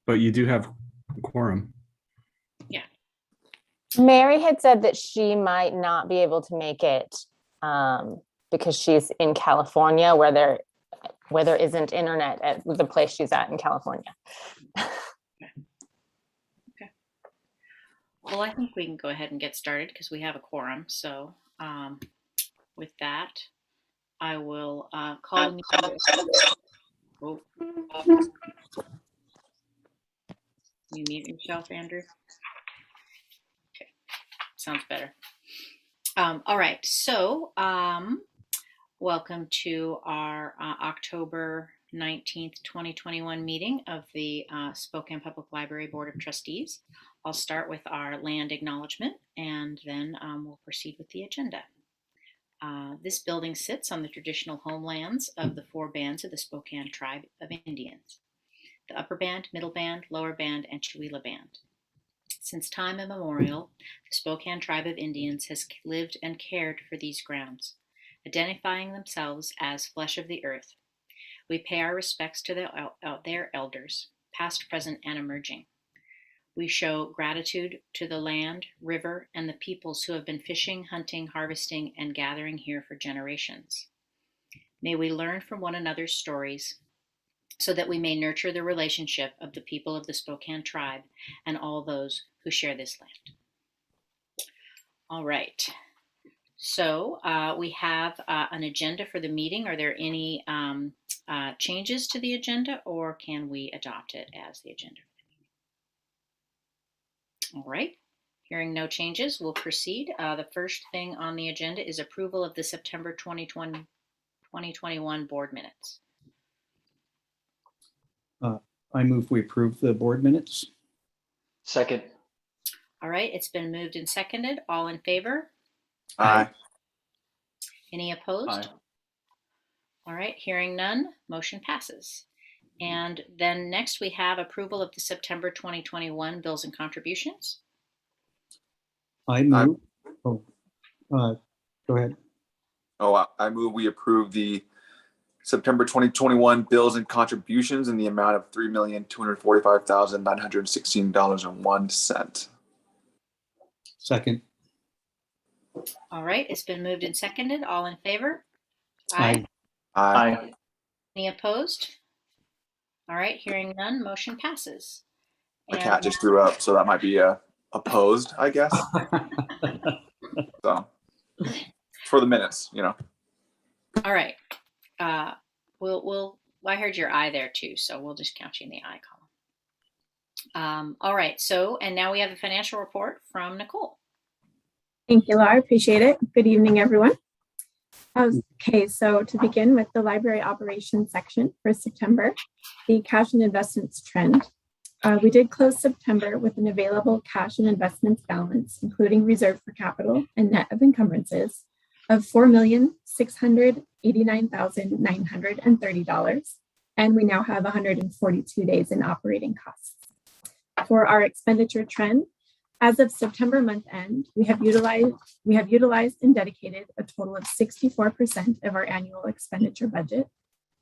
but you do have a quorum. Yeah. Mary had said that she might not be able to make it because she's in California where there isn't internet at the place she's at in California. Okay. Well, I think we can go ahead and get started because we have a quorum. So with that, I will call the meeting. Oh. You mute yourself, Andrew? Okay, sounds better. All right, so welcome to our October 19th, 2021 meeting of the Spokane Public Library Board of Trustees. I'll start with our land acknowledgement and then we'll proceed with the agenda. This building sits on the traditional homelands of the 4 bands of the Spokane Tribe of Indians: the Upper Band, Middle Band, Lower Band, and Chewelah Band. Since time immemorial, the Spokane Tribe of Indians has lived and cared for these grounds, identifying themselves as flesh of the earth. We pay our respects to their elders, past, present, and emerging. We show gratitude to the land, river, and the peoples who have been fishing, hunting, harvesting, and gathering here for generations. May we learn from one another's stories so that we may nurture the relationship of the people of the Spokane Tribe and all those who share this land. All right, so we have an agenda for the meeting. Are there any changes to the agenda, or can we adopt it as the agenda? All right, hearing no changes, we'll proceed. The first thing on the agenda is approval of the September 2021 board minutes. I move we approve the board minutes. Second. All right, it's been moved and seconded. All in favor? Aye. Any opposed? Aye. All right, hearing none, motion passes. And then next we have approval of the September 2021 bills and contributions. I move. Go ahead. I move we approve the September 2021 bills and contributions in the amount of $3,245,916.01. Second. All right, it's been moved and seconded. All in favor? Aye. Aye. Any opposed? All right, hearing none, motion passes. My cat just threw up, so that might be opposed, I guess. So for the minutes, you know. All right. I heard your eye there too, so we'll just count you in the eye column. All right, so, and now we have a financial report from Nicole. Thank you, Laura. Appreciate it. Good evening, everyone. Okay, so to begin with the library operations section for September, the cash and investments trend. We did close September with an available cash and investments balance, including reserve for capital and net of encumbrances, of $4,689,930, and we now have 142 days in operating costs. For our expenditure trend, as of September month end, we have utilized and dedicated a total of 64% of our annual expenditure budget,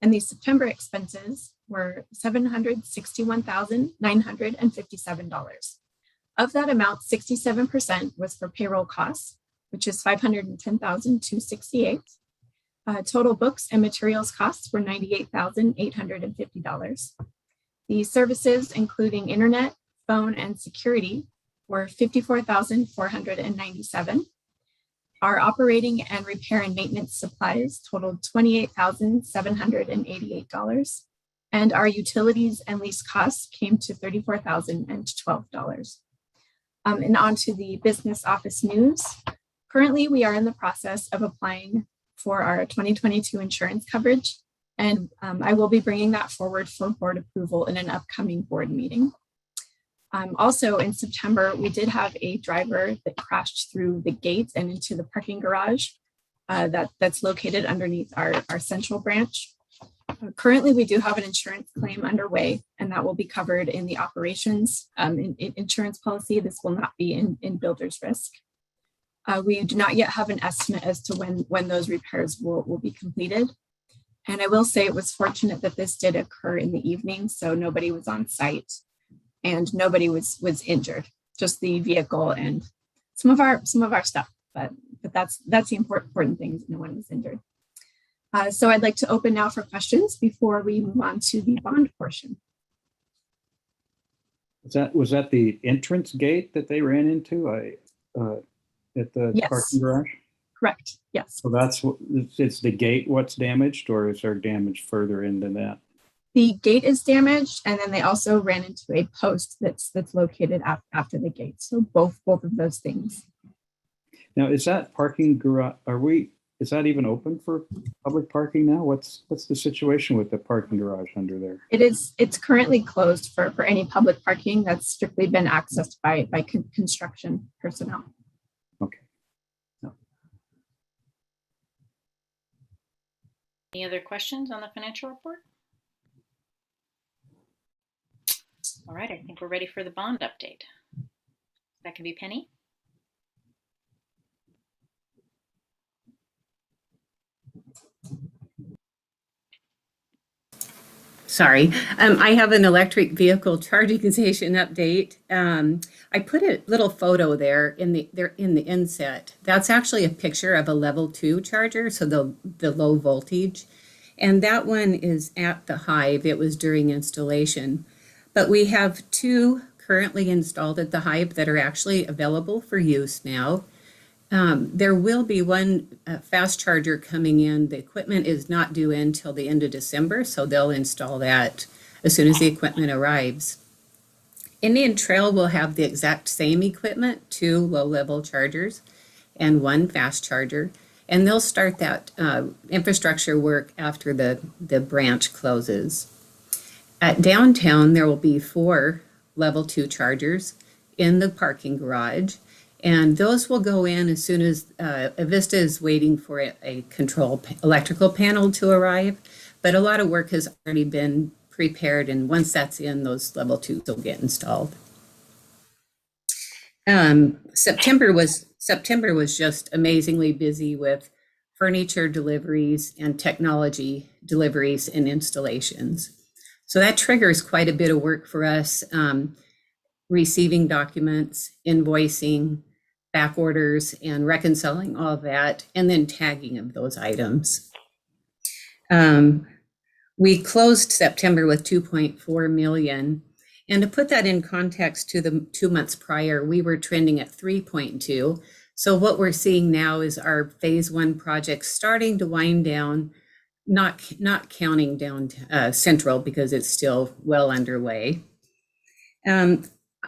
and the September expenses were $761,957. Of that amount, 67% was for payroll costs, which is $510,268. Total books and materials costs were $98,850. The services, including internet, phone, and security, were $54,497. Our operating and repair and maintenance supplies totaled $28,788. And our utilities and lease costs came to $34,012. And on to the business office news. Currently, we are in the process of applying for our 2022 insurance coverage, and I will be bringing that forward for board approval in an upcoming board meeting. Also in September, we did have a driver that crashed through the gate and into the parking garage that's located underneath our central branch. Currently, we do have an insurance claim underway, and that will be covered in the operations insurance policy. This will not be in builder's risk. We do not yet have an estimate as to when those repairs will be completed. And I will say it was fortunate that this did occur in the evening, so nobody was on site. and nobody was injured, just the vehicle and some of our stuff. But that's the important thing. No one was injured. So I'd like to open now for questions before we move on to the bond portion. Was that the entrance gate that they ran into at the Yes. parking garage? Correct. Yes. So it's the gate what's damaged, or is there damage further into that? The gate is damaged, and then they also ran into a post that's located after the gate. So both of those things. Now, is that parking garage? Is that even open for public parking now? What's the situation with the parking garage under there? It's currently closed for any public parking. That's strictly been accessed by construction personnel. Okay. No. Any other questions on the financial report? All right, I think we're ready for the bond update. That can be Penny. Sorry, I have an electric vehicle charging station update. I put a little photo there in the inset. That's actually a picture of a level 2 charger, so the low voltage, and that one is at the Hive. It was during installation, but we have 2 currently installed at the Hive that are actually available for use now. There will be one fast charger coming in. The equipment is not due in till the end of December, so they'll install that as soon as the equipment arrives. Indian Trail will have the exact same equipment, 2 low-level chargers and 1 fast charger, and they'll start that infrastructure work after the branch closes. At downtown, there will be 4 level 2 chargers in the parking garage, and those will go in as soon as Avista is waiting for a electrical panel to arrive. But a lot of work has already been prepared, and once that's in, those level 2s will get installed. September was just amazingly busy with furniture deliveries and technology deliveries and installations. So that triggers quite a bit of work for us, receiving documents, invoicing, back orders, and reconciling all of that, and then tagging of those items. We closed September with 2.4 million. And to put that in context to the 2 months prior, we were trending at 3.2. So what we're seeing now is our phase 1 project starting to wind down, not counting down Central because it's still well underway.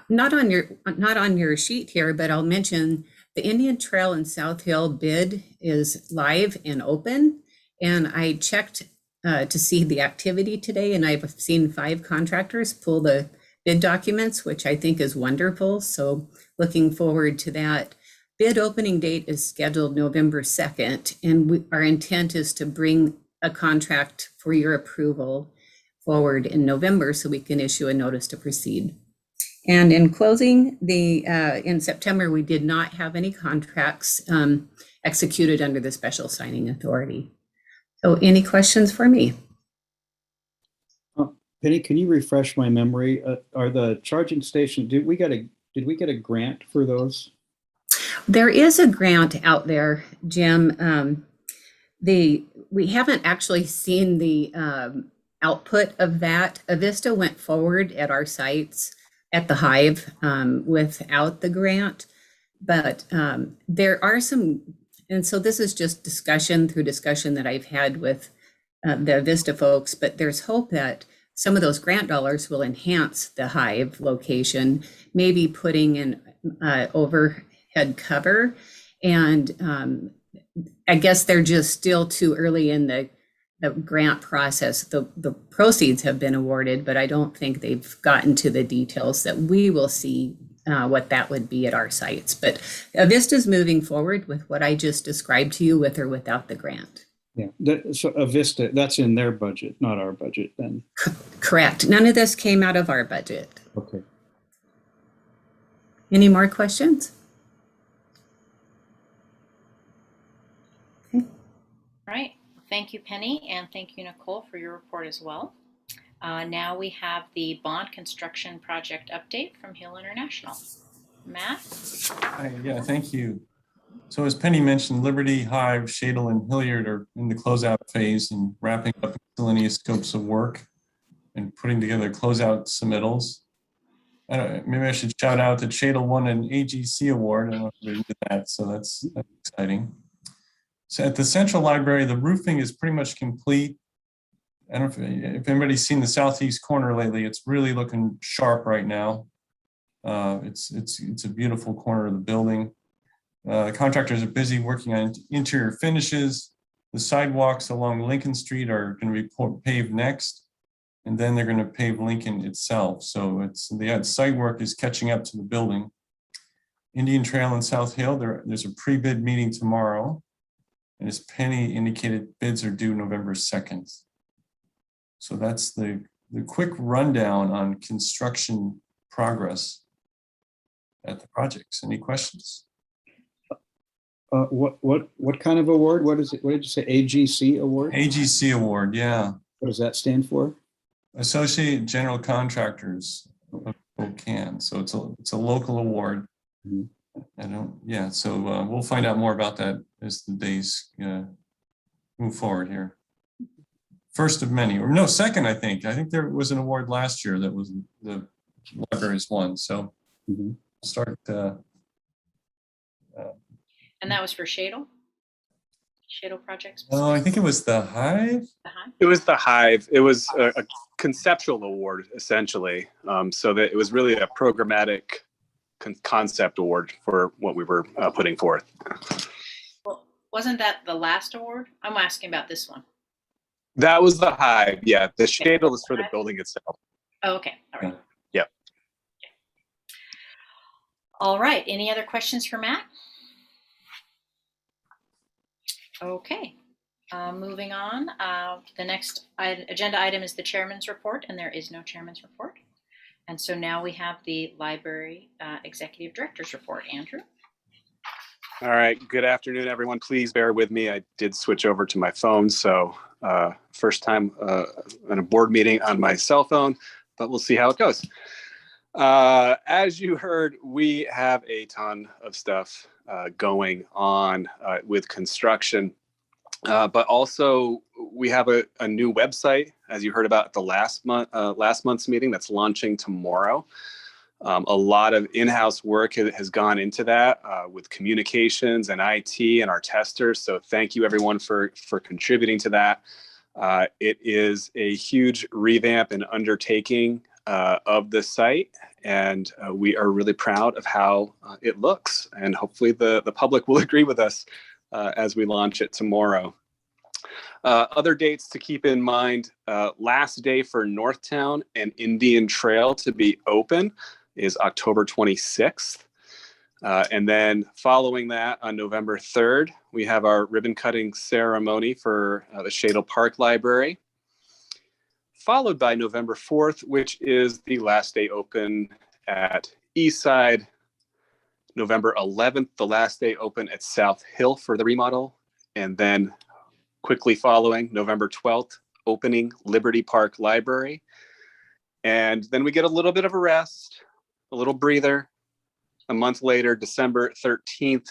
Not on your sheet here, but I'll mention the Indian Trail and South Hill bid is live and open. And I checked to see the activity today, and I've seen 5 contractors pull the bid documents, which I think is wonderful. So looking forward to that. Bid opening date is scheduled November 2nd, and our intent is to bring a contract for your approval forward in November so we can issue a notice to proceed. And in closing, in September, we did not have any contracts executed under the special signing authority. So any questions for me? Penny, can you refresh my memory? Are the charging station, did we get a grant for those? There is a grant out there, Jim. We haven't actually seen the output of that. Avista went forward at our sites at the Hive without the grant, but there are some, and so this is just discussion that I've had with the Avista folks, but there's hope that some of those grant dollars will enhance the Hive location, maybe putting in overhead cover, and I guess they're just still too early in the grant process. The proceeds have been awarded, but I don't think they've gotten to the details that we will see what that would be at our sites. But Avista's moving forward with what I just described to you, with or without the grant. Yeah, so Avista, that's in their budget, not our budget then. Correct. None of this came out of our budget. Okay. Any more questions? All right. Thank you, Penny, and thank you, Nicole, for your report as well. Now we have the bond construction project update from Hill International. Matt? Hi, yeah, thank you. So as Penny mentioned, Liberty, Hive, Shadle, and Hilliard are in the closeout phase and wrapping up miscellaneous scopes of work and putting together closeout submittals. Maybe I should shout out that Shadle won an AGC award. I don't know if everybody did that, so that's exciting. So at the Central Library, the roofing is pretty much complete. I don't know if anybody's seen the southeast corner lately. It's really looking sharp right now. It's a beautiful corner of the building. Contractors are busy working on interior finishes. The sidewalks along Lincoln Street are going to be paved next, and then they're going to pave Lincoln itself. So the site work is catching up to the building. Indian Trail and South Hill, there's a pre-bid meeting tomorrow, and as Penny indicated, bids are due November 2nd. So that's the quick rundown on construction progress at the projects. Any questions? What kind of award? What is it? What did you say? AGC award? AGC award, yeah. What does that stand for? Associate General Contractors of Spokane. So it's a local award. Mm-hmm. So we'll find out more about that as the days move forward here. First of many, or no, second, I think. I think there was an award last year that was the library's won. So start. And that was for Shadle projects? Oh, I think it was the Hive. It was the Hive. It was a conceptual award, essentially. So that it was really a programmatic concept award for what we were putting forth. Well, wasn't that the last award? I'm asking about this one. That was the Hive, yeah. The Shadle is for the building itself. Oh, okay. All right. Yep. Okay. All right. Any other questions for Matt? Okay. Moving on. The next agenda item is the chairman's report, and there is no chairman's report. And so now we have the library executive director's report. Andrew? All right. Good afternoon, everyone. Please bear with me. I did switch over to my phone, so first time in a board meeting on my cell phone, but we'll see how it goes. As you heard, we have a ton of stuff going on with construction, but also we have a new website, as you heard about at the last month's meeting, that's launching tomorrow. A lot of in-house work has gone into that with communications and IT and our testers. So thank you everyone for contributing to that. It is a huge revamp and undertaking of the site, and we are really proud of how it looks, and hopefully the public will agree with us as we launch it tomorrow. Other dates to keep in mind, last day for Northtown and Indian Trail to be open is October 26th. And then following that on November 3rd, we have our ribbon cutting ceremony for the Shadle Park Library, followed by November 4th, which is the last day open at Eastside. November 11th, the last day open at South Hill for the remodel. And then quickly following, November 12th, opening Liberty Park Library. And then we get a little bit of a rest, a little breather. A month later, December 13th,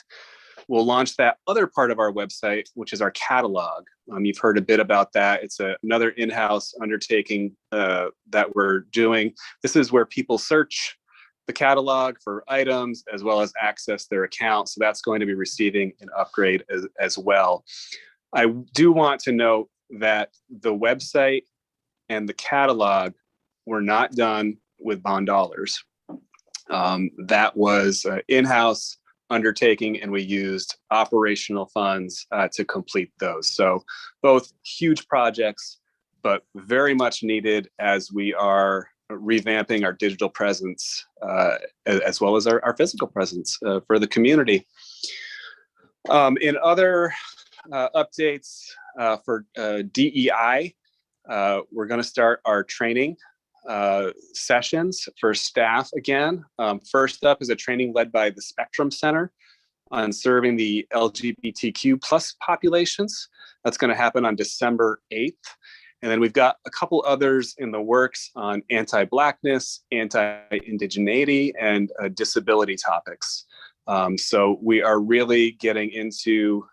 we'll launch that other part of our website, which is our catalog. You've heard a bit about that. It's another in-house undertaking that we're doing. This is where people search the catalog for items as well as access their account. So that's going to be receiving an upgrade as well. I do want to note that the website and the catalog were not done with bond dollars. That was in-house undertaking, and we used operational funds to complete those. So both huge projects, but very much needed as we are revamping our digital presence as well as our physical presence for the community. In other updates for DEI, we're going to start our training sessions for staff again. First up is a training led by the Spectrum Center on serving the LGBTQ plus populations. That's going to happen on December 8th. And then we've got a couple others in the works on anti-Blackness, anti-indigeneity, and disability topics. So we are really getting into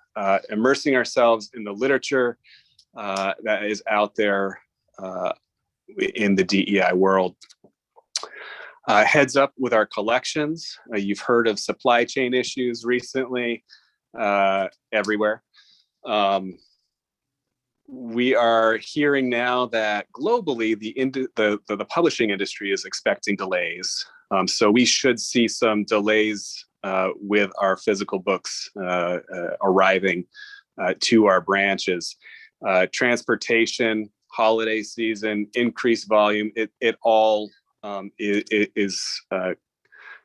immersing ourselves in the literature that is out there in the DEI world. Heads up with our collections. You've heard of supply chain issues recently everywhere. We are hearing now that globally the publishing industry is expecting delays. So we should see some delays with our physical books arriving to our branches. Transportation, holiday season, increased volume, it all is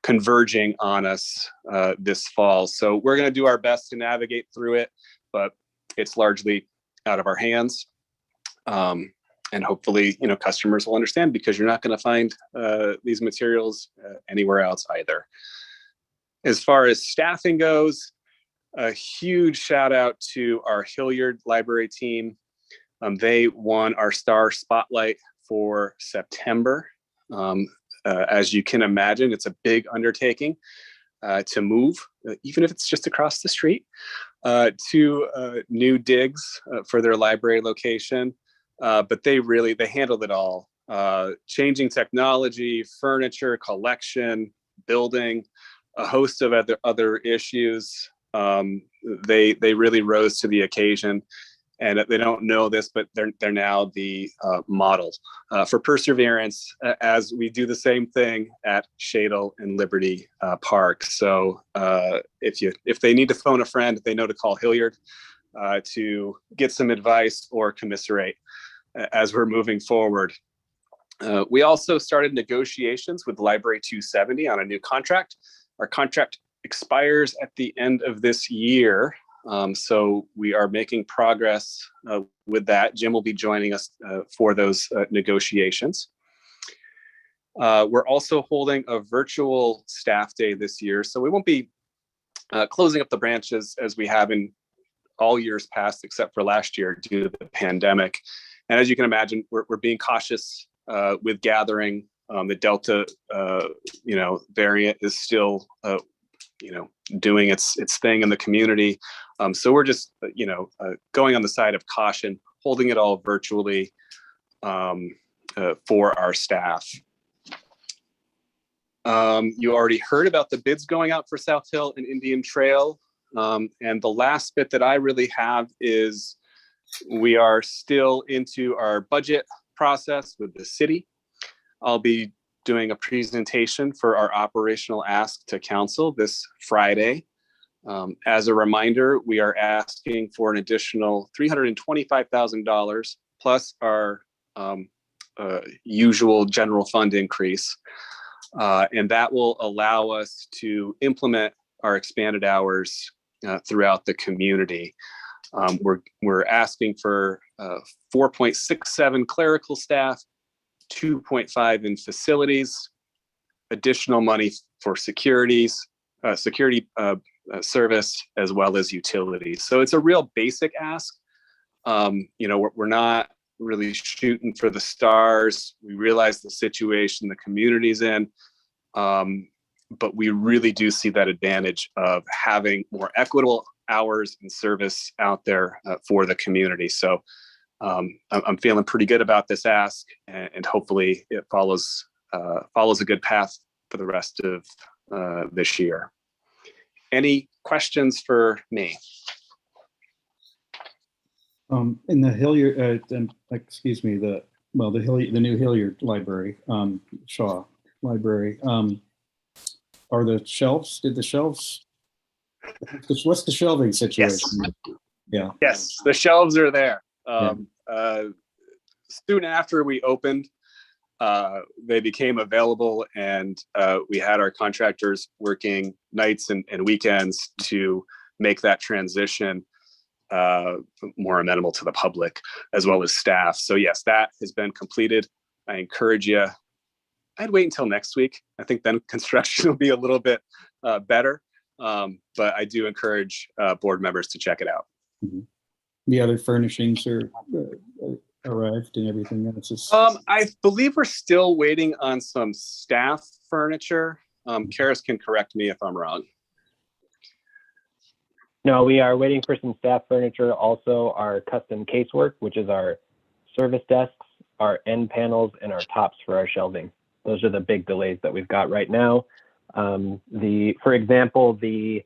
converging on us this fall. So we're going to do our best to navigate through it, but it's largely out of our hands. And hopefully, customers will understand, because you're not going to find these materials anywhere else either. As far as staffing goes, a huge shout out to our Hilliard Library team. They won our Star Spotlight for September. As you can imagine, it's a big undertaking to move, even if it's just across the street, to new digs for their library location. But they handled it all. Changing technology, furniture, collection, building, a host of other issues. They really rose to the occasion. And they don't know this, but they're now the model for perseverance as we do the same thing at Shadle and Liberty Park. So if they need to phone a friend, they know to call Hilliard to get some advice or commiserate as we're moving forward. We also started negotiations with Library 270 on a new contract. Our contract expires at the end of this year. So we are making progress with that. Jim will be joining us for those negotiations. We're also holding a virtual staff day this year. So we won't be closing up the branches as we have in all years past, except for last year due to the pandemic. And as you can imagine, we're being cautious with gathering. The Delta, variant is still, doing its thing in the community. So we're just, going on the side of caution, holding it all virtually for our staff. You already heard about the bids going out for South Hill and Indian Trail. And the last bit that I really have is we are still into our budget process with the city. I'll be doing a presentation for our operational ask to council this Friday. As a reminder, we are asking for an additional $325,000 plus our usual general fund increase. And that will allow us to implement our expanded hours throughout the community. We're asking for 4.67 clerical staff, 2.5 in facilities, additional money for security service, as well as utilities. So it's a real basic ask. We're not really shooting for the stars. We realize the situation the community's in, but we really do see that advantage of having more equitable hours and service out there for the community. So I'm feeling pretty good about this ask, and hopefully it follows a good path for the rest of this year. Any questions for me? In the Hilliard, the new Hilliard Library, Shaw Library, are the shelves? What's the shelving situation? Yes. Yeah. Yes, the shelves are there. Soon after we opened, they became available, and we had our contractors working nights and weekends to make that transition more amenable to the public as well as staff. So yes, that has been completed. I encourage you, I'd wait until next week. I think then construction will be a little bit better. But I do encourage board members to check it out. Mm-hmm. The other furnishings are arrived and everything? And it's just, I believe we're still waiting on some staff furniture. Karis can correct me if I'm wrong. No, we are waiting for some staff furniture. Also, our custom casework, which is our service desks, our end panels, and our tops for our shelving. Those are the big delays that we've got right now. For example, the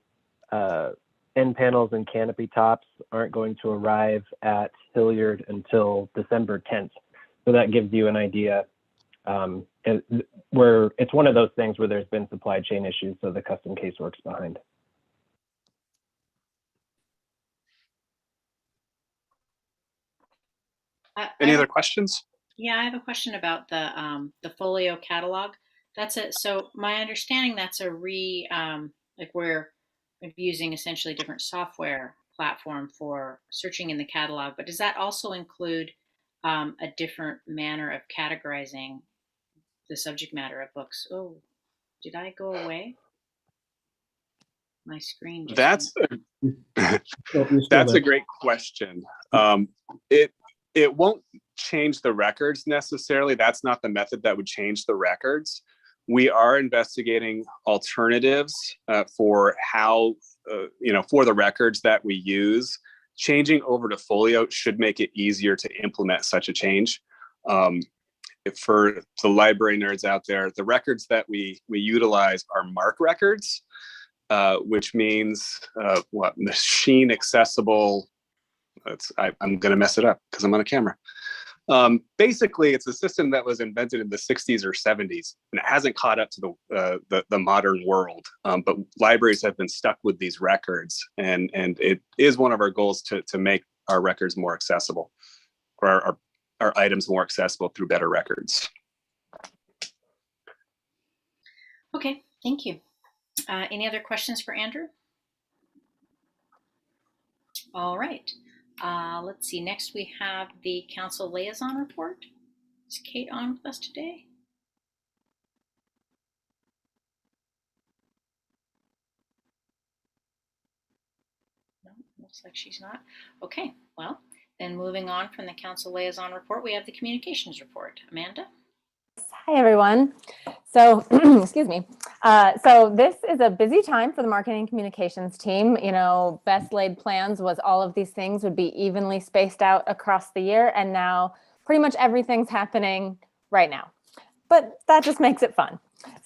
end panels and canopy tops aren't going to arrive at Hilliard until December 10th. So that gives you an idea. It's one of those things where there's been supply chain issues, so the custom casework's behind. Any other questions? Yeah, I have a question about the folio catalog. That's it. So my understanding that's like we're using essentially a different software platform for searching in the catalog. But does that also include a different manner of categorizing the subject matter of books? Oh, did I go away? My screen just That's you're still that's there. a great question. It won't change the records necessarily. That's not the method that would change the records. We are investigating alternatives for how, for the records that we use. Changing over to folio should make it easier to implement such a change. For the library nerds out there, the records that we utilize are MARC records, which means machine accessible. I'm going to mess it up because I'm on a camera. Basically, it's a system that was invented in the 60s or 70s, and it hasn't caught up to the modern world. But libraries have been stuck with these records, and it is one of our goals to make our records more accessible, or our items more accessible through better records. Okay, thank you. Any other questions for Andrew? All right. Let's see. Next, we have the council liaison report. Is Kate on with us today? No, looks like she's not. Okay, well, then moving on from the council liaison report, we have the communications report. Amanda? Hi, everyone. So, excuse me. So this is a busy time for the marketing communications team. You know, best laid plans was all of these things would be evenly spaced out across the year. And now pretty much everything's happening right now. But that just makes it fun.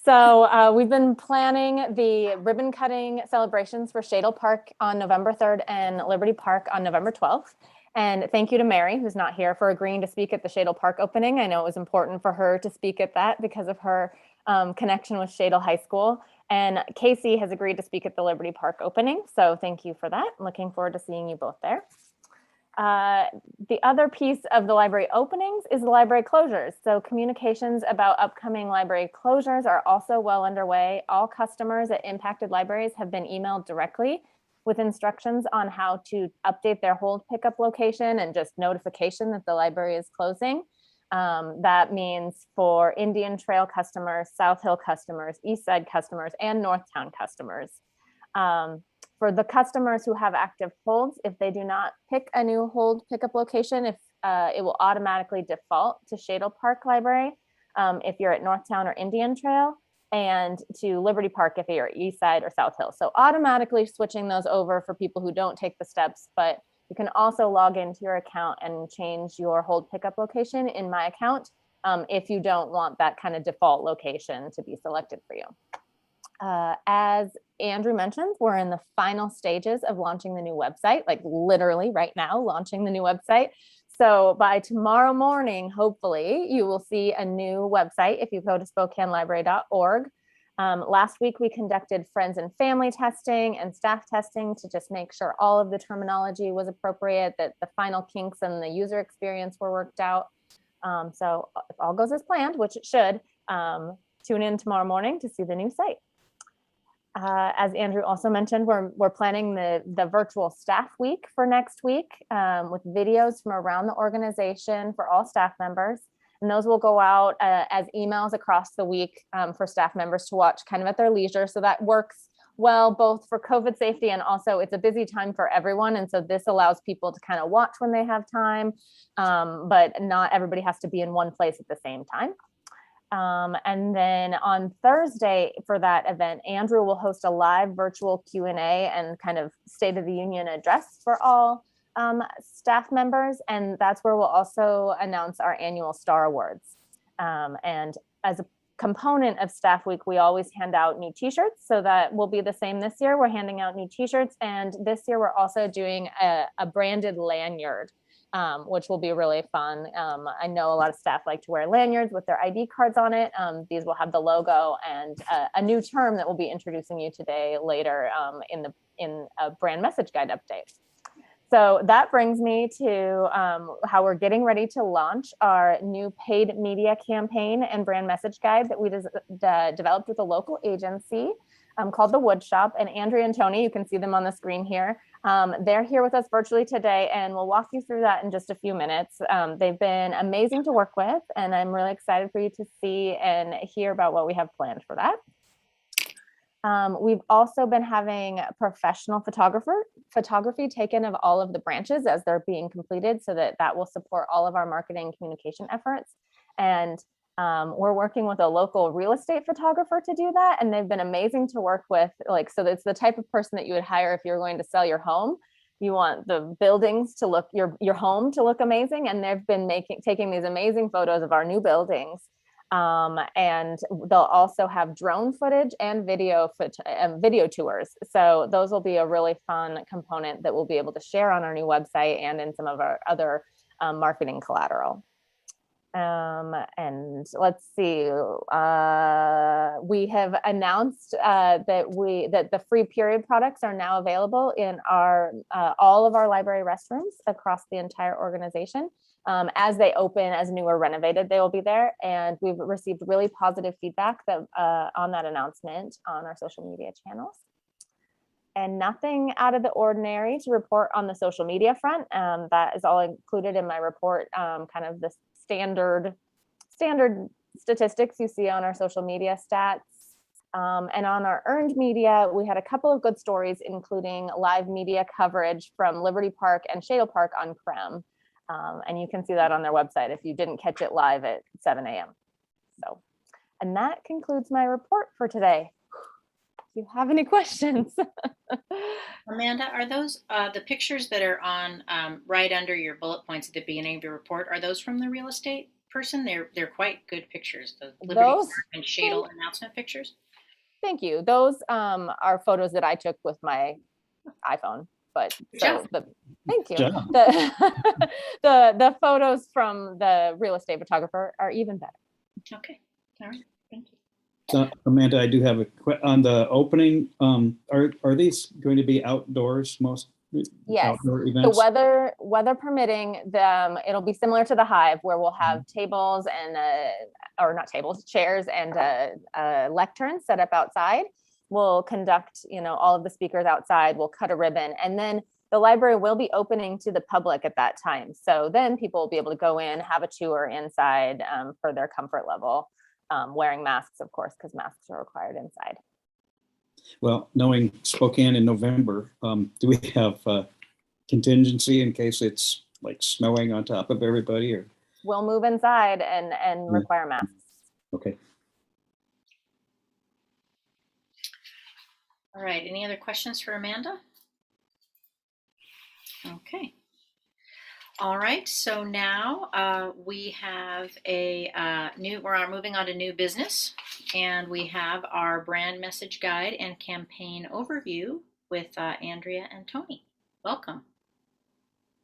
So we've been planning the ribbon cutting celebrations for Shadle Park on November 3rd and Liberty Park on November 12th. And thank you to Mary, who's not here, for agreeing to speak at the Shadle Park opening. I know it was important for her to speak at that because of her connection with Shadle High School. And Casey has agreed to speak at the Liberty Park opening. So thank you for that. I'm looking forward to seeing you both there. The other piece of the library openings is the library closures. So communications about upcoming library closures are also well underway. All customers at impacted libraries have been emailed directly with instructions on how to update their hold pickup location and just notification that the library is closing. That means for Indian Trail customers, South Hill customers, East Side customers, and Northtown customers. For the customers who have active holds, if they do not pick a new hold pickup location, it will automatically default to Shadle Park Library if you're at Northtown or Indian Trail, and to Liberty Park if you're at East Side or South Hill. So automatically switching those over for people who don't take the steps, but you can also log into your account and change your hold pickup location in My Account if you don't want that kind of default location to be selected for you. As Andrew mentioned, we're in the final stages of launching the new website, like literally right now, launching the new website. So by tomorrow morning, hopefully, you will see a new website if you go to SpokaneLibrary.org. Last week, we conducted friends and family testing and staff testing to just make sure all of the terminology was appropriate, that the final kinks and the user experience were worked out. So if all goes as planned, which it should, tune in tomorrow morning to see the new site. As Andrew also mentioned, we're planning the virtual staff week for next week with videos from around the organization for all staff members. And those will go out as emails across the week for staff members to watch kind of at their leisure. So that works Well, both for COVID safety and also it's a busy time for everyone. And so this allows people to kind of watch when they have time, but not everybody has to be in one place at the same time. And then on Thursday for that event, Andrew will host a live virtual Q&A and kind of State of the Union address for all staff members. And that's where we'll also announce our annual Star Awards. And as a component of Staff Week, we always hand out new t-shirts. So that will be the same this year. We're handing out new t-shirts. And this year we're also doing a branded lanyard, which will be really fun. I know a lot of staff like to wear lanyards with their ID cards on it. These will have the logo and a new term that we'll be introducing you today later in a brand message guide update. So that brings me to how we're getting ready to launch our new paid media campaign and brand message guide that we developed with a local agency called The Woodshop. And Andrea and Tony, you can see them on the screen here. They're here with us virtually today, and we'll walk you through that in just a few minutes. They've been amazing to work with, and I'm really excited for you to see and hear about what we have planned for that. We've also been having professional photography taken of all of the branches as they're being completed, so that will support all of our marketing communication efforts. And we're working with a local real estate photographer to do that. And they've been amazing to work with. So it's the type of person that you would hire if you're going to sell your home. You want the buildings to look, your home to look amazing. And they've been taking these amazing photos of our new buildings. And they'll also have drone footage and video tours. So those will be a really fun component that we'll be able to share on our new website and in some of our other marketing collateral. And let's see, we have announced that the free period products are now available in all of our library restrooms across the entire organization. As they open, as new or renovated, they will be there. And we've received really positive feedback on that announcement on our social media channels. And nothing out of the ordinary to report on the social media front. That is all included in my report, kind of the standard statistics you see on our social media stats. And on our earned media, we had a couple of good stories, including live media coverage from Liberty Park and Shadle Park on CREM. And you can see that on their website if you didn't catch it live at 7 a.m. So, and that concludes my report for today. If you have any questions. Amanda, are those the pictures that are on right under your bullet points at the beginning of your report? Are those from the real estate person? They're quite good pictures. The Liberty Park and Shadle announcement pictures. Thank you. Those are photos that I took with my iPhone. But so thank you. The photos from the real estate photographer are even better. Okay. All right. Thank you. Amanda, I do have on the opening. Are these going to be outdoors? Yes. Outdoor events? The weather permitting, it'll be similar to the Hive, where we'll have tables and chairs and a lectern set up outside. We'll conduct, all of the speakers outside. We'll cut a ribbon, and then the library will be opening to the public at that time. So then people will be able to go in, have a tour inside for their comfort level, wearing masks, of course, because masks are required inside. Well, knowing Spokane in November, do we have contingency in case it's like snowing on top of everybody? Or we'll move inside and require masks. Okay. All right, any other questions for Amanda? Okay. All right, so now we have we're moving on to new business, and we have our brand message guide and campaign overview with Andrea and Tony. Welcome.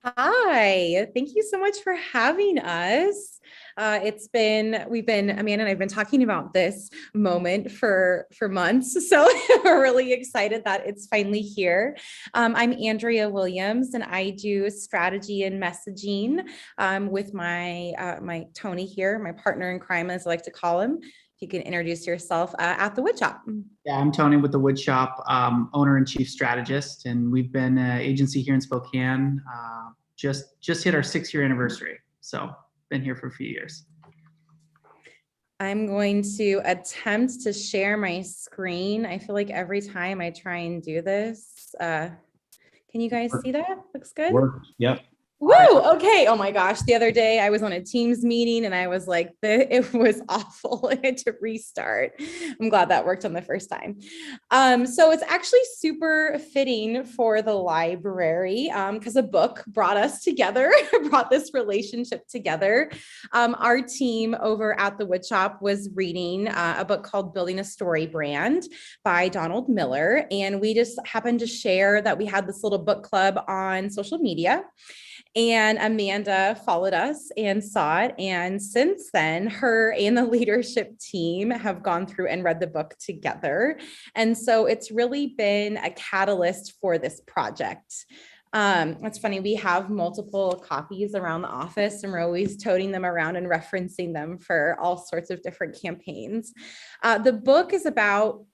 Hi, thank you so much for having us. Amanda and I've been talking about this moment for months, so we're really excited that it's finally here. I'm Andrea Williams, and I do strategy and messaging with my Tony here, my partner in crime, as I like to call him. If you can introduce yourself at the Woodshop. Yeah, I'm Tony with the Woodshop, owner and chief strategist, and we've been an agency here in Spokane. Just hit our 6-year anniversary, so been here for a few years. I'm going to attempt to share my screen. I feel like every time I try and do this, can you guys see that? Looks good. Work. Yep. Woo! Okay. Oh my gosh. The other day I was on a Teams meeting and I was like, it was awful. I had to restart. I'm glad that worked on the first time. So it's actually super fitting for the library because a book brought us together, brought this relationship together. Our team over at the Woodshop was reading a book called Building a Story Brand by Donald Miller. And we just happened to share that we had this little book club on social media. And Amanda followed us and saw it. And since then, her and the leadership team have gone through and read the book together. And so it's really been a catalyst for this project. It's funny, we have multiple copies around the office and we're always toting them around and referencing them for all sorts of different campaigns. The book is about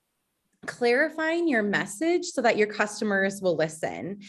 clarifying your message so that your customers will listen.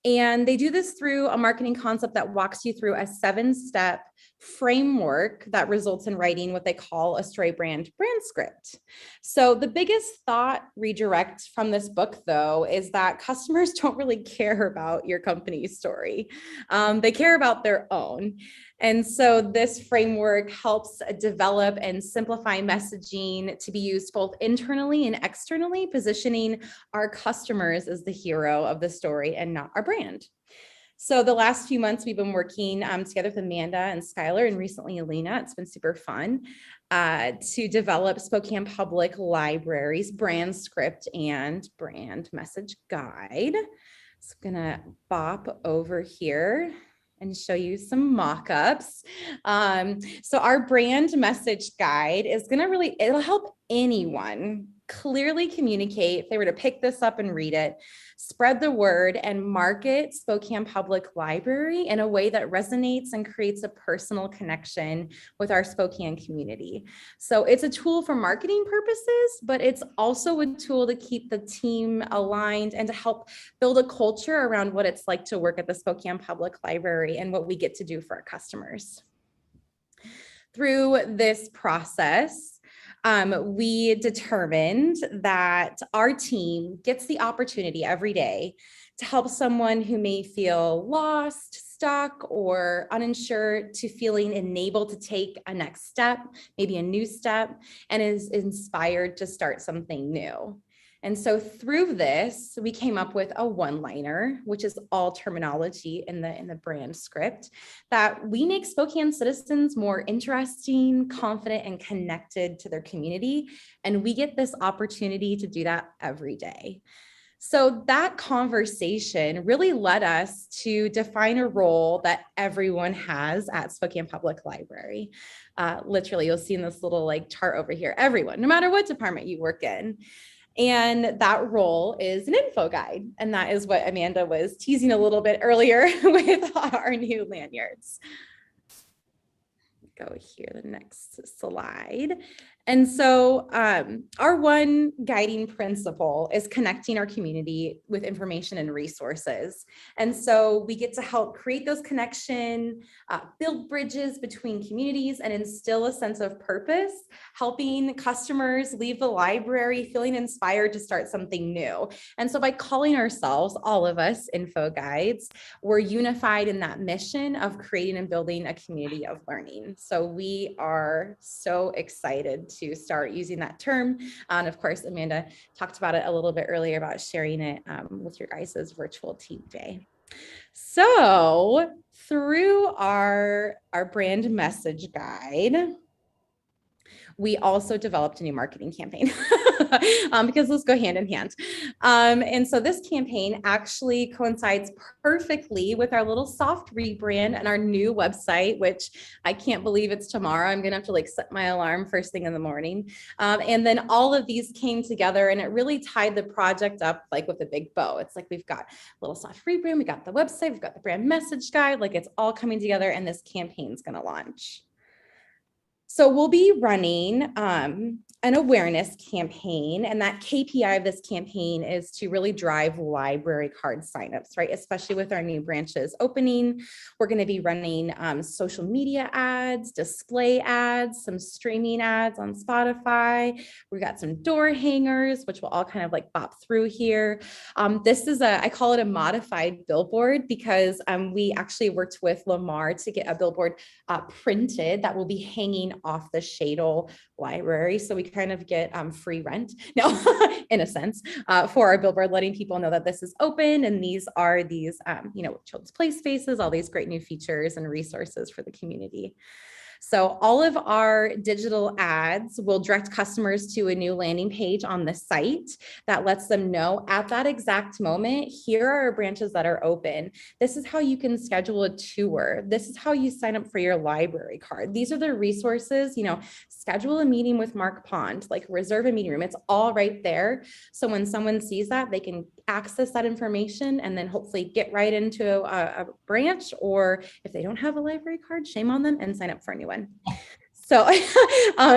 And they do this through a marketing concept that walks you through a 7-step framework that results in writing what they call a story brand script. So the biggest thought redirect from this book, though, is that customers don't really care about your company's story. They care about their own. And so this framework helps develop and simplify messaging to be used both internally and externally, positioning our customers as the hero of the story and not our brand. So the last few months we've been working together with Amanda and Skylar and recently Alina. It's been super fun to develop Spokane Public Library's brand script and brand message guide. So I'm gonna bop over here and show you some mock-ups. So our brand message guide is gonna it'll help anyone clearly communicate if they were to pick this up and read it, spread the word and market Spokane Public Library in a way that resonates and creates a personal connection with our Spokane community. So it's a tool for marketing purposes, but it's also a tool to keep the team aligned and to help build a culture around what it's like to work at the Spokane Public Library and what we get to do for our customers. Through this process, we determined that our team gets the opportunity every day to help someone who may feel lost, stuck, or uninsured to feeling enabled to take a next step, maybe a new step, and is inspired to start something new. And so through this, we came up with a one-liner, which is all terminology in the brand script, that we make Spokane citizens more interesting, confident, and connected to their community. And we get this opportunity to do that every day. So that conversation really led us to define a role that everyone has at Spokane Public Library. Literally, you'll see in this little chart over here, everyone, no matter what department you work in. And that role is an info guide. And that is what Amanda was teasing a little bit earlier with our new lanyards. Go here, the next slide. And so our one guiding principle is connecting our community with information and resources. And so we get to help create those connections, build bridges between communities, and instill a sense of purpose, helping customers leave the library feeling inspired to start something new. And so by calling ourselves, all of us, info guides, we're unified in that mission of creating and building a community of learning. So we are so excited to start using that term. And of course, Amanda talked about it a little bit earlier about sharing it with your guys' virtual team day. So through our brand message guide, we also developed a new marketing campaign because those go hand in hand. And so this campaign actually coincides perfectly with our little soft rebrand and our new website, which I can't believe it's tomorrow. I'm gonna have to set my alarm first thing in the morning. And then all of these came together and it really tied the project up with a big bow. It's we've got a little soft rebrand, we got the website, we've got the brand message guide, it's all coming together and this campaign's gonna launch. So we'll be running an awareness campaign, and that KPI of this campaign is to really drive library card signups, right? Especially with our new branches opening. We're going to be running social media ads, display ads, some streaming ads on Spotify. We've got some door hangers, which will all kind of like bop through here. This is I call it a modified billboard because we actually worked with Lamar to get a billboard printed that will be hanging off the Shadle Library. So we kind of get free rent now, in a sense, for our billboard, letting people know that this is open and these are children's play spaces, all these great new features and resources for the community. So all of our digital ads will direct customers to a new landing page on the site that lets them know at that exact moment, here are branches that are open. This is how you can schedule a tour. This is how you sign up for your library card. These are the resources, schedule a meeting with Mark Pond, like reserve a meeting room. It's all right there. So when someone sees that, they can access that information and then hopefully get right into a branch, or if they don't have a library card, shame on them, and sign up for a new one. So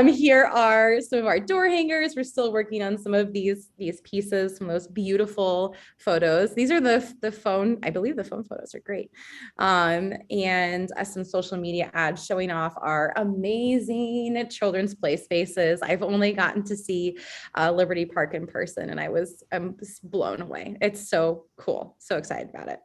here are some of our door hangers. We're still working on some of these pieces, some of those beautiful photos. These are the phone, I believe the phone photos are great. And some social media ads showing off our amazing children's play spaces. I've only gotten to see Liberty Park in person, and I'm just blown away. It's so cool. So excited about it.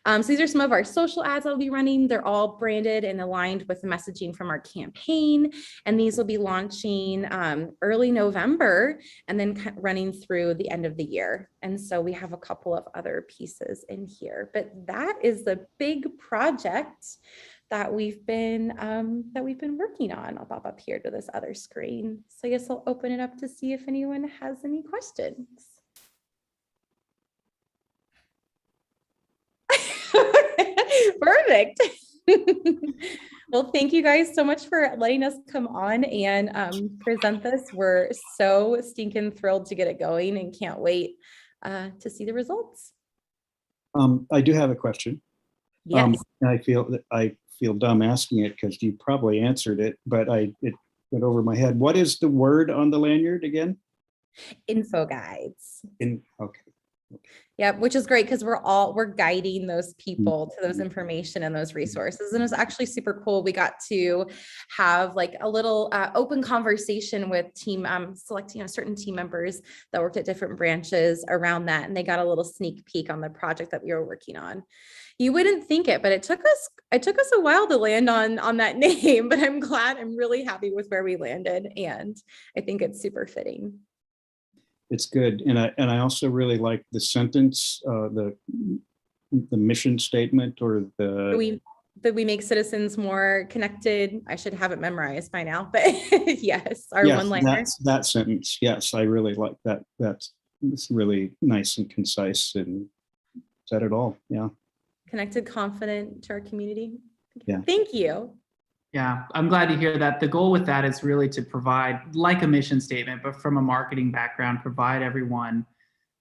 So these are some of our social ads I'll be running. They're all branded and aligned with the messaging from our campaign. And these will be launching early November and then running through the end of the year. And so we have a couple of other pieces in here, but that is the big project that we've been working on. I'll pop up here to this other screen. So I guess I'll open it up to see if anyone has any questions. Perfect. Well, thank you guys so much for letting us come on and present this. We're so stinking thrilled to get it going and can't wait to see the results. I do have a question. Yes. I feel dumb asking it because you probably answered it, but it went over my head. What is the word on the lanyard again? Info guides. Okay. Yeah, which is great because we're guiding those people to those information and those resources. And it was actually super cool. We got to have like a little open conversation with selecting certain team members that worked at different branches around that. And they got a little sneak peek on the project that we were working on. You wouldn't think it, but it took us a while to land on that name, but I'm really happy with where we landed. And I think it's super fitting. It's good, and I also really like the sentence, the mission statement, or that we make citizens more connected. I should have it memorized by now, but yes, our one-liner. That sentence. Yes, I really like that. It's really nice and concise and said it all. Yeah. Connected, confident to our community. Yeah. Thank you. Yeah, I'm glad to hear that. The goal with that is really to provide, like a mission statement, but from a marketing background, provide everyone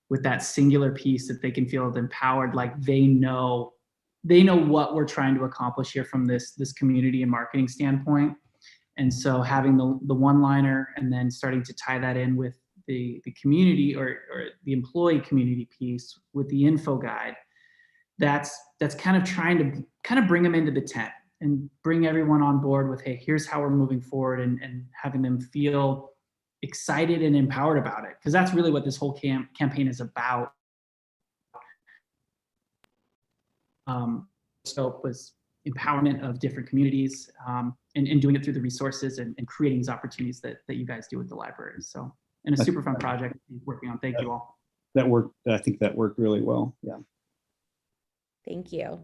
with that singular piece that they can feel empowered, like they know what we're trying to accomplish here from this community and marketing standpoint. And so having the one-liner and then starting to tie that in with the community or the employee community piece with the info guide, that's kind of trying to bring them into the tent and bring everyone on board with, hey, here's how we're moving forward, and having them feel excited and empowered about it. Because that's really what this whole campaign is about. Scope was empowerment of different communities and doing it through the resources and creating these opportunities that you guys do with the library. So, and a super fun project to be working on. Thank you all. That worked. I think that worked really well. Yeah. Thank you.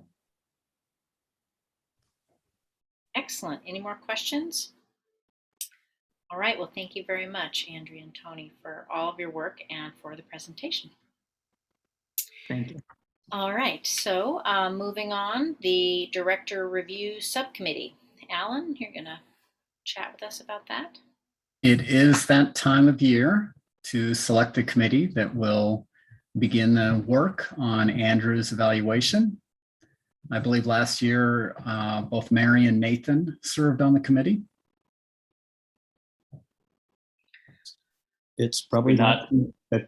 Excellent. Any more questions? All right. Well, thank you very much, Andrea and Tony, for all of your work and for the presentation. Thank you. All right. So moving on, the Director Review Subcommittee. Alan, you're going to chat with us about that. It is that time of year to select a committee that will begin the work on Andrew's evaluation. I believe last year, both Mary and Nathan served on the committee. It's probably not-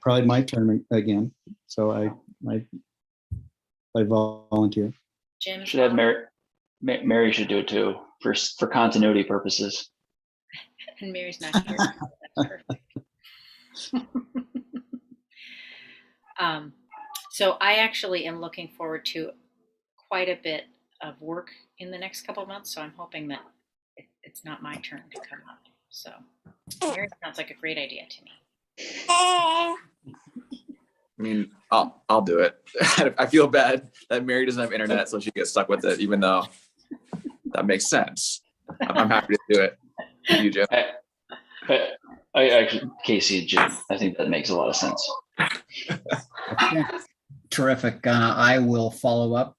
probably my turn again. So I volunteer. Jim? Should have Mary should do it too for continuity purposes. And Mary's not here. That's perfect. So I actually am looking forward to quite a bit of work in the next couple of months. So I'm hoping that it's not my turn to come up. So Mary sounds like a great idea to me. I mean, I'll do it. I feel bad that Mary doesn't have internet, so she gets stuck with it, even though that makes sense. I'm happy to do it. You, Jim. I actually, Casey, Jim, I think that makes a lot of sense. Okay. Terrific. I will follow up.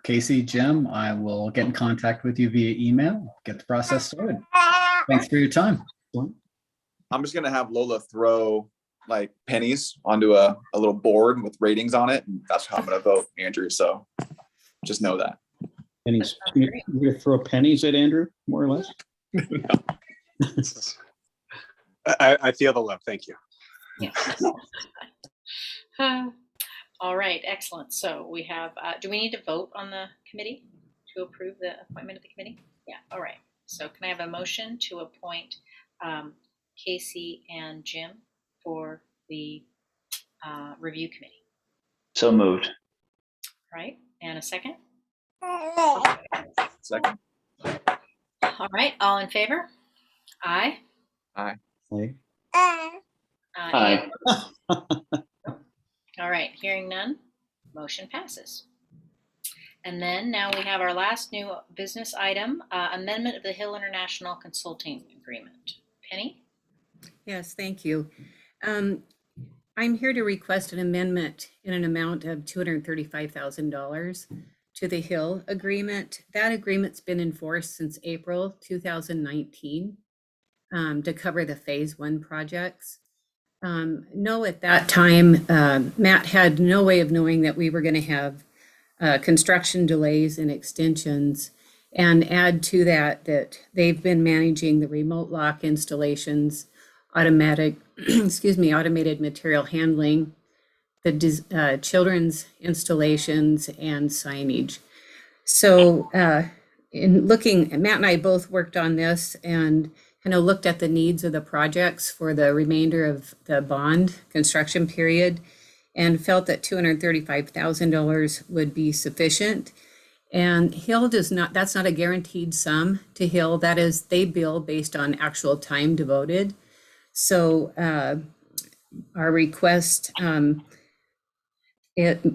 Casey, Jim, I will get in contact with you via email, get the process started. Thanks for your time. I'm just going to have Lola throw like pennies onto a little board with ratings on it. And that's how I'm going to vote Andrew. So just know that. Pennies. You're going to throw pennies at Andrew, more or less? I feel the love. Thank you. Yeah. All right, excellent. So we have, do we need to vote on the committee to approve the appointment of the committee? Yeah, all right. So can I have a motion to appoint Casey and Jim for the review committee? So moved. Right, and a second? Second. All right, all in favor? Aye. Aye. Aye. All right, hearing none, motion passes. And then now we have our last new business item, amendment of the Hill International Consulting Agreement. Penny? Yes, thank you. I'm here to request an amendment in an amount of $235,000 to the Hill agreement. That agreement's been in force since April 2019 to cover the phase 1 projects. No, at that time, Matt had no way of knowing that we were going to have construction delays and extensions, and add to that they've been managing the remote lock installations, automated material handling, the children's installations, and signage. So in looking, Matt and I both worked on this and kind of looked at the needs of the projects for the remainder of the bond construction period and felt that $235,000 would be sufficient. And Hill that's not a guaranteed sum to Hill. That is, they bill based on actual time devoted. So our request,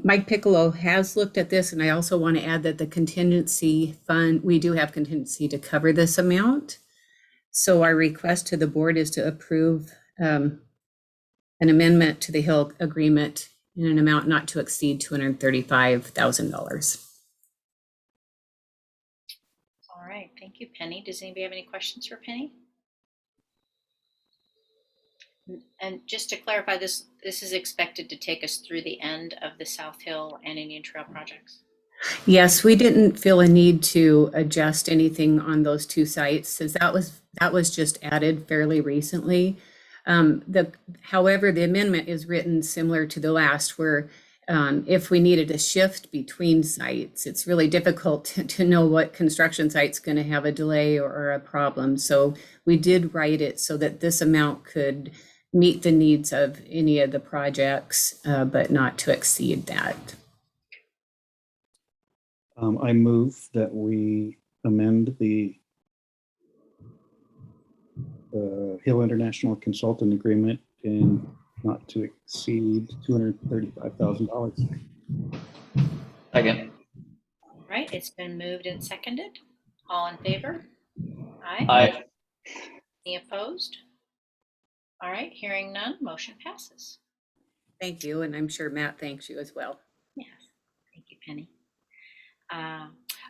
Mike Piccolo has looked at this, and I also want to add that the contingency fund, we do have contingency to cover this amount. So our request to the board is to approve an amendment to the Hill agreement in an amount not to exceed $235,000. All right, thank you, Penny. Does anybody have any questions for Penny? And just to clarify, this is expected to take us through the end of the South Hill and Indian Trail projects? Yes, we didn't feel a need to adjust anything on those two sites, since that was just added fairly recently. However, the amendment is written similar to the last, where if we needed a shift between sites, it's really difficult to know what construction site's going to have a delay or a problem. So we did write it so that this amount could meet the needs of any of the projects, but not to exceed that. I move that we amend the Hill International Consultant Agreement in not to exceed $235,000. Second. All right, it's been moved and seconded. All in favor? Aye. Aye. Any opposed? All right, hearing none, motion passes. Thank you, and I'm sure Matt thanks you as well. Yes, thank you, Penny.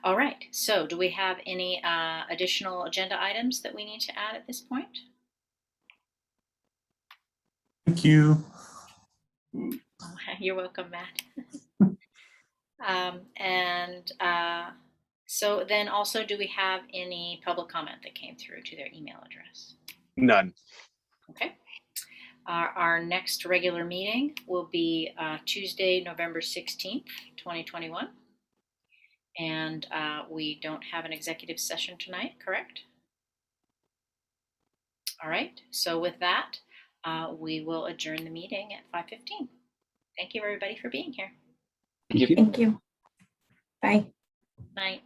All right, so do we have any additional agenda items that we need to add at this point? Thank you. You're welcome, Matt. So then also, do we have any public comment that came through to their email address? None. Okay. Our next regular meeting will be Tuesday, November 16th, 2021. And we don't have an executive session tonight, correct? All right. So with that, we will adjourn the meeting at 5:15. Thank you, everybody, for being here. Thank you. Thank you. Bye. Night.